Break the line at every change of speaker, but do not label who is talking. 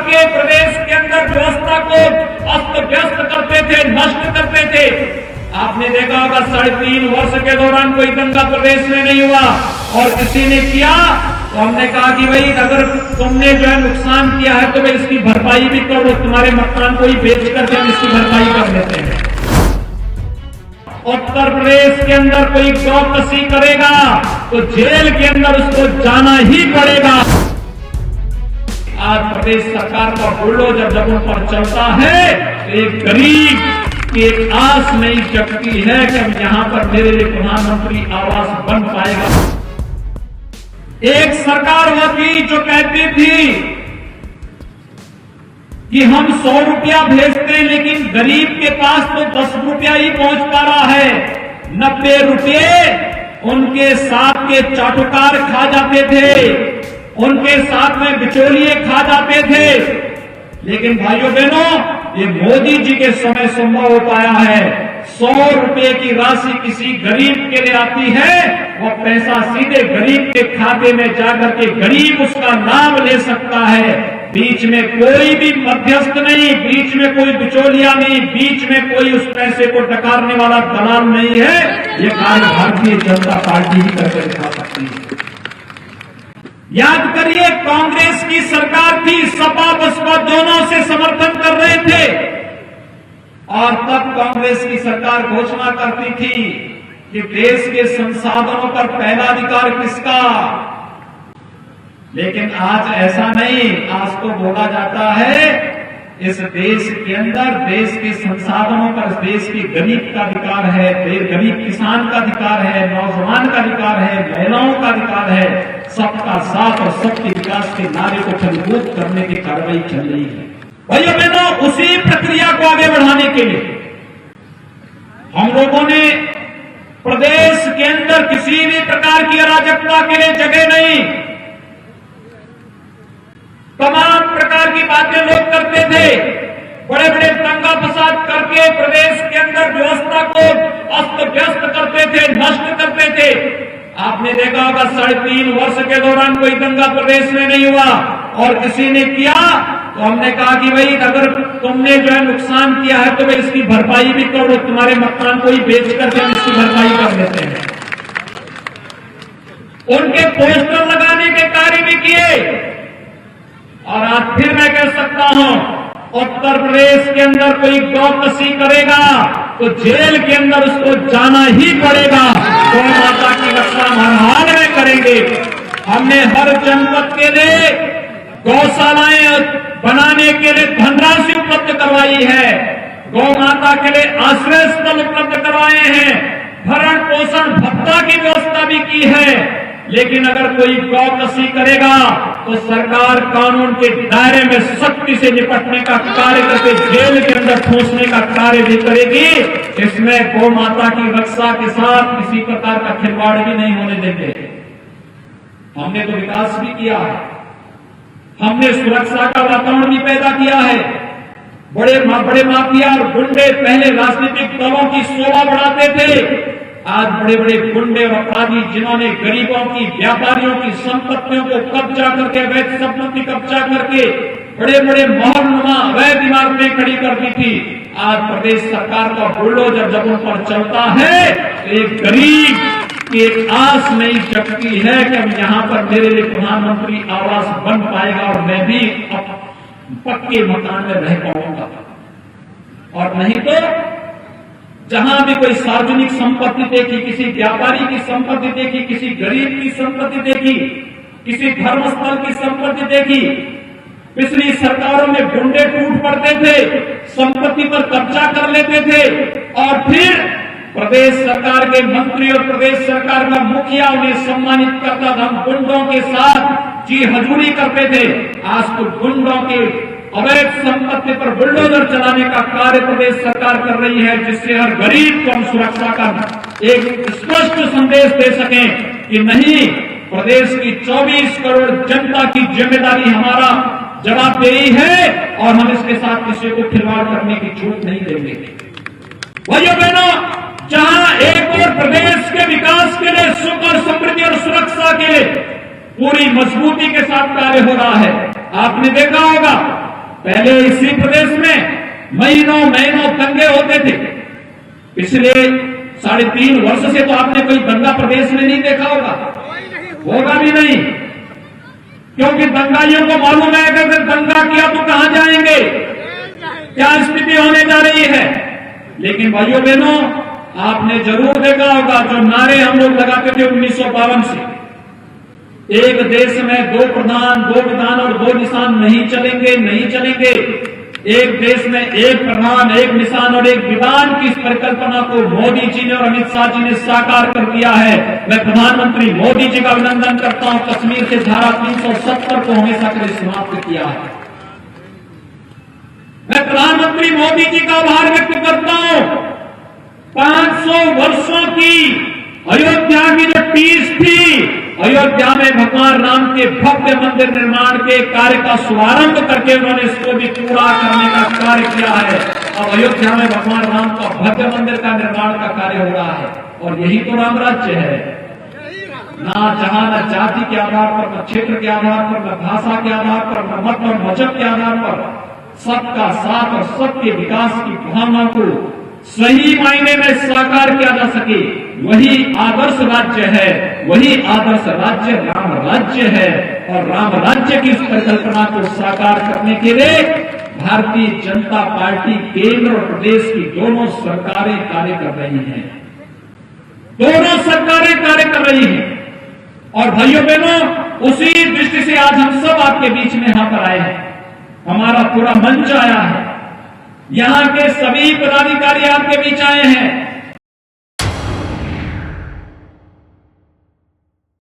करके प्रदेश के अंदर व्यवस्था को अस्त व्यस्त करते थे, नष्ट करते थे। आपने देखा होगा 3.5 वर्ष के दौरान कोई दंगा प्रदेश में नहीं हुआ, और किसी ने किया तो हमने कहा कि भाई अगर तुमने जो है नुकसान किया है तो भाई इसकी भरपाई भी करो, तुम्हारे मकान को ही बेच करके हम इसकी भरपाई कर लेते हैं। उत्तर प्रदेश के अंदर कोई गौ कसी करेगा तो जेल के अंदर उसको जाना ही पड़ेगा। आज प्रदेश सरकार का बुलडोजर जब उन पर चलता है तो एक गरीब की एक आस नहीं जगती है कि अब यहां पर मेरे लिए प्रधानमंत्री आवास बन पाएगा। एक सरकार वह थी जो कहती थी कि हम 100 रुपया भेजते हैं लेकिन गरीब के पास तो 10 रुपया ही पहुंच पा रहा है। 90 रुपये उनके साथ के चाटुकार खा जाते थे, उनके साथ में बिचौलिए खा जाते थे। लेकिन भाइयों बहनों, ये मोदी जी के समय संभव हो पाया है। 100 रुपये की राशि किसी गरीब के लिए आती है, वो पैसा सीधे गरीब के खाते में जाकर के गरीब उसका नाम ले सकता है। बीच में कोई भी मध्यस्थ नहीं, बीच में कोई बिचौलिया नहीं, बीच में कोई उस पैसे को डकारने वाला दलाल नहीं है। ये कार्य भारतीय जनता पार्टी ही करके दिखा सकती है। याद करिए, कांग्रेस की सरकार थी, सपा बसपा दोनों से समर्थन कर रहे थे, और तब कांग्रेस की सरकार घोषणा करती थी कि देश के संसाधनों पर पहला अधिकार किसका। लेकिन आज ऐसा नहीं। आज तो बोला जाता है इस देश के अंदर देश के संसाधनों पर देश के गरीब का अधिकार है, गरीब किसान का अधिकार है, नौजवान का अधिकार है, महिलाओं का अधिकार है। सबका साथ और सबके विकास के नारे को फलीभूत करने की कार्रवाई चल रही है। भाइयों बहनों, उसी प्रक्रिया को आगे बढ़ाने के लिए हम लोगों ने प्रदेश के अंदर किसी भी प्रकार की अराजकता के लिए जगह नहीं। तमाम प्रकार की बातें लोग करते थे, बड़े बड़े दंगा फसाद करके प्रदेश के अंदर व्यवस्था को अस्त व्यस्त करते थे, नष्ट करते थे। आपने देखा होगा 3.5 वर्ष के दौरान कोई दंगा प्रदेश में नहीं हुआ, और किसी ने किया तो हमने कहा कि भाई अगर तुमने जो है नुकसान किया है तो भाई इसकी भरपाई भी करो, तुम्हारे मकान को ही बेच करके हम इसकी भरपाई कर लेते हैं। उनके पोस्टर लगाने के कार्य भी किए, और आज फिर मैं कह सकता हूं, उत्तर प्रदेश के अंदर कोई गौ कसी करेगा तो जेल के अंदर उसको जाना ही पड़ेगा। गौ माता की रक्षा हर हाल में करेंगे। हमने हर जनपद के लिए गौशालाएं बनाने के लिए धनराशि उपलब्ध करवाई है, गौ माता के लिए आश्रय स्थल उपलब्ध करवाए हैं, भरण पोषण भत्ता की व्यवस्था भी की है। लेकिन अगर कोई गौ कसी करेगा तो सरकार कानून के दायरे में सख्ती से निपटने का कार्य करके जेल के अंदर ठूंसने का कार्य भी करेगी। इसमें गौ माता की रक्षा के साथ किसी प्रकार का खिलवाड़ भी नहीं होने देंगे। हमने तो विकास भी किया है, हमने सुरक्षा का वातावरण भी पैदा किया है। बड़े माफिया और गुंडे पहले राजनीतिक दलों की शोभा बढ़ाते थे, आज बड़े बड़े गुंडे और अपराधी जिन्होंने गरीबों की, व्यापारियों की संपत्तियों को कब्जा करके, अवैध संपत्ति कब्जा करके बड़े बड़े महलनुमा अवैध इमारतें खड़ी कर दी थी, आज प्रदेश सरकार का बुलडोजर जब उन पर चलता है तो एक गरीब की एक आस नहीं जगती है कि अब यहां पर मेरे लिए प्रधानमंत्री आवास बन पाएगा और मैं भी पक्के मकान में रह पाऊंगा। और नहीं तो जहां भी कोई सार्वजनिक संपत्ति देखी, किसी व्यापारी की संपत्ति देखी, किसी गरीब की संपत्ति देखी, किसी धर्मस्थल की संपत्ति देखी, पिछली सरकारों में गुंडे टूट पड़ते थे, संपत्ति पर कब्जा कर लेते थे, और फिर प्रदेश सरकार के मंत्री और प्रदेश सरकार का मुखिया उन्हें सम्मानित करता था। हम गुंडों के साथ जी हजूरी करते थे। आज तो गुंडों के अवैध संपत्ति पर बुलडोजर चलाने का कार्य प्रदेश सरकार कर रही है, जिससे हर गरीब को हम सुरक्षा का एक स्पष्ट संदेश दे सकें कि नहीं, प्रदेश की 24 करोड़ जनता की जिम्मेदारी हमारा जवाबदेही है, और हम इसके साथ किसी को खिलवाड़ करने की छूट नहीं देंगे। भाइयों बहनों, जहां एक और प्रदेश के विकास के लिए, सुख और समृद्धि और सुरक्षा के लिए पूरी मजबूती के साथ कार्य हो रहा है। आपने देखा होगा पहले इसी प्रदेश में महीनों महीनों दंगे होते थे। पिछले 3.5 वर्ष से तो आपने कोई दंगा प्रदेश में नहीं देखा होगा भी नहीं, क्योंकि दंगाइयों को मालूम है कि अगर दंगा किया तो कहां जाएंगे, क्या स्थिति होने जा रही है। लेकिन भाइयों बहनों, आपने जरूर देखा होगा जो नारे हम लोग लगाते थे 1952 से, एक देश में 2 प्रधान 2 विधान और 2 निशान नहीं चलेंगे। एक देश में 1 प्रधान 1 निशान और 1 विधान की इस परिकल्पना को मोदी जी ने और अमित शाह जी ने साकार कर दिया है। मैं प्रधानमंत्री मोदी जी का अभिनंदन करता हूं, कश्मीर से धारा 370 को हमेशा के लिए समाप्त किया है। मैं प्रधानमंत्री मोदी जी का आभार व्यक्त करता हूं। 500 वर्षों की अयोध्या की जो टीस थी, अयोध्या में भगवान राम के भव्य मंदिर निर्माण के कार्य का शुभारंभ करके उन्होंने इसको भी पूरा करने का कार्य किया है। अब अयोध्या में भगवान राम का भव्य मंदिर का निर्माण का कार्य हो रहा है, और यही तो राम राज्य है। ना जहां न जाति के आधार पर, न क्षेत्र के आधार पर, न भाषा के आधार पर, न मत और मजहब के आधार पर सबका साथ और सबके विकास की भावना को सही मायने में साकार किया जा सके, वही आदर्श राज्य है। वही आदर्श राज्य राम राज्य है, और राम राज्य की इस परिकल्पना को साकार करने के लिए भारतीय जनता पार्टी केंद्र और प्रदेश की दोनों सरकारें कार्य कर रही हैं। और भाइयों बहनों, उसी दृष्टि से आज हम सब आपके बीच में यहां पर आए हैं। हमारा पूरा मंच आया है, यहां के सभी पदाधिकारी आपके बीच आए हैं।